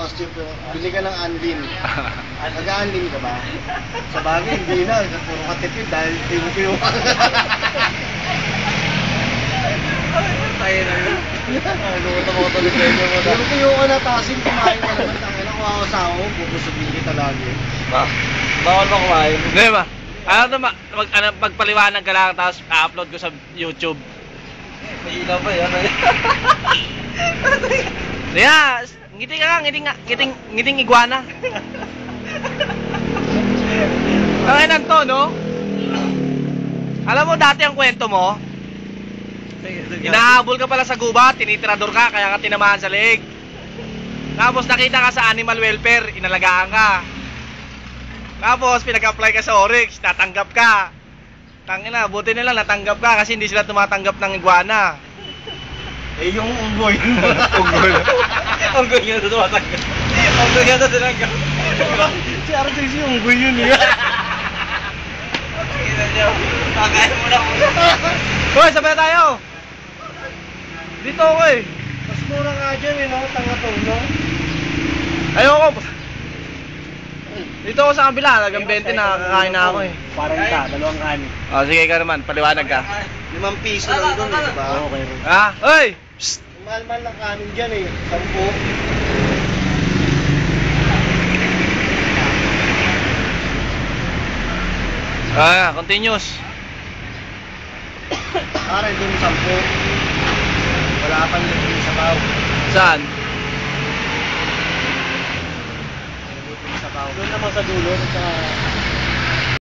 costume ko. Bili ka ng Anlin. Nag-Anlin ka ba? Sa bagay, hindi na. Puro katipid dahil thank you. Tayo na yun. Lumuta-muta na kayo mo. Puro tuyo ka na, tasin, kumain ka naman. Tangin ako ako sa ako, bubusugin kita lagi. Bawal ba kumain? Hindi ba? Pagpaliwanag ka lang tapos upload ko sa YouTube. May ilaw ba yan? Yeah, ngiti ka nga, ngiting iguana. Ang inan to, no? Alam mo dati ang kwento mo? Inahabol ka pala sa gubat, tinitirador ka, kaya ka tinamahan sa leeg. Tapos nakita ka sa animal welfare, inalagaan ka. Tapos pinag-apply ka sa Oryx, natanggap ka. Tangina, buti nila natanggap ka kasi hindi sila tumatanggap ng iguana. Eh, yung unggoy. Unggoy. Unggoy yun na tumatanggap. Unggoy yun na tinanggap. Si RTC yung unggoy yun eh. Kakain mo na muna. Hoy, sabay na tayo. Dito ako eh. Mas mura nga dyan eh, no? Tanga-tulong. Ayoko. Dito ako sa kabila, hanggang 20 na kakain na ako eh. Parang ka, dalawang kanin. Oh, sige ka naman, paliwanag ka. 5 piso lang doon eh, diba? Okay. Ha? Hoy! Psst! Mahal-mahal ng kanin dyan eh. 10. Continuous. Para doon 10. Wala pa nilagay sa baw. Saan? Doon naman sa dulo, sa